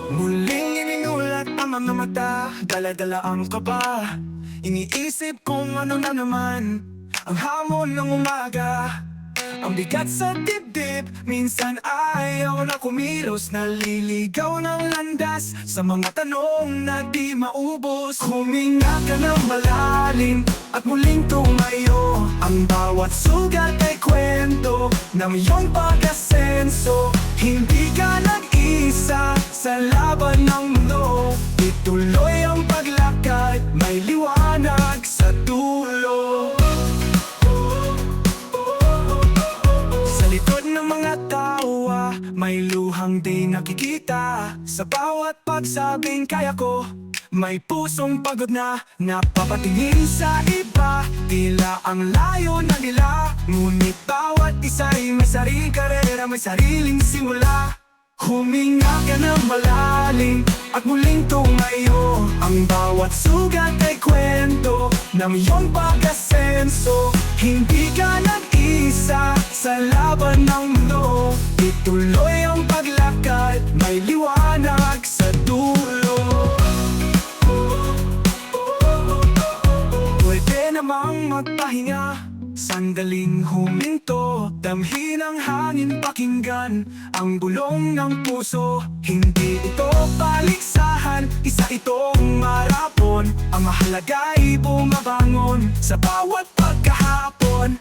Muling ininulat ang mga mata, dala-dala ang kaba. Iniisip kung ano na naman ang hamon ng umaga. Ang bigat sa dibdib, minsan ayaw na kumilos. Naliligaw ng landas sa mga tanong na di maubos. Huminga ka ng malalim at muling tumayo. Ang bawat sugat ay kwento ng iyong pag-asenso. Hindi ka nag-isa sa laban ng mundo. Ituloy ang paglakad, may liwanag sa dulo. Sa likod ng mga tawa, may luhang di nakikita. Sa bawat pagsabing kaya ko, may pusong pagod na napapatingin sa iba. Tila ang layo na nila, ngunit bawat isa'y may sariling karera, may sariling simula. Huminga ka ng malalim at muling tumayo. Ang bawat sugat ay kwento ng iyong pag-asenso. Hindi ka nag-isa sa laban ng mundo. Ituloy ang paglakad, may liwanag sa dulo. Pwede namang magpahinga, sandaling huminto. Damhin ang hangin, pakinggan ang bulong ng puso. Hindi ito paligsahan, isa itong marapon. Ang mahalaga ay bumabangon sa bawat pagkahapon.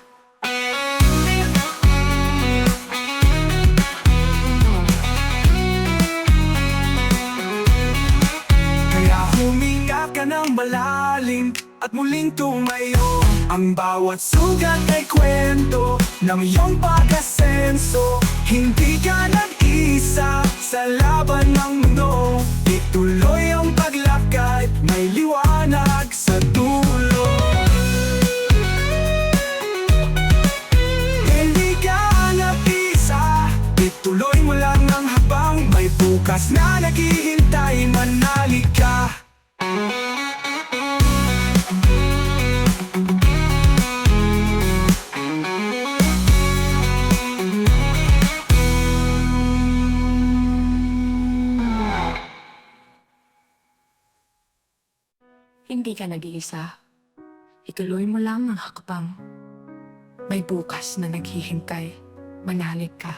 Kaya huminga ka ng malalim at muling tumayo. Ang bawat sugat ay kwento ng iyong pag-asenso. Hindi ka nag-isa sa laban ng mundo. Ituloy ang paglakad, may liwanag sa dulo. Hindi ka nag-isa, ituloy mo lang ang habang may bukas na naghihintay. Manalig ka. Hindi ka nag-iisa. Ituloy mo lang ang hakbang. May bukas na naghihintay. Manalig ka.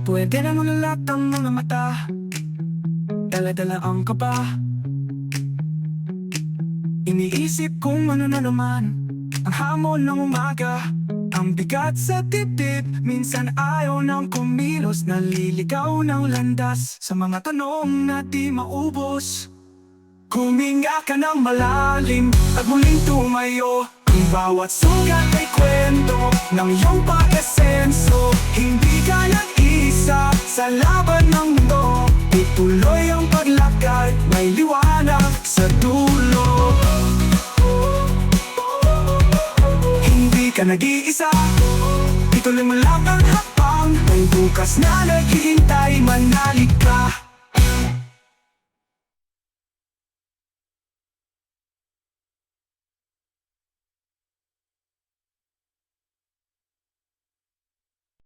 Pwede na manulat ang mga mata, dala-dala ang kaba. Iniisip kung ano na naman ang hamon ng umaga. Ang bigat sa dibdib, minsan ayaw nang kumilos. Naliligaw ng landas sa mga tanong na di maubos. Huminga ka ng malalim at muling tumayo. Ang bawat sugat ay kwento ng iyong pag-asenso. Hindi ka nag-isa sa laban ng mundo. Ituloy ang paglakad, may liwanag sa dulo. Hindi ka nag-iisa, ituloy mo lang ang hakbang. May bukas na naghihintay, manalig ka.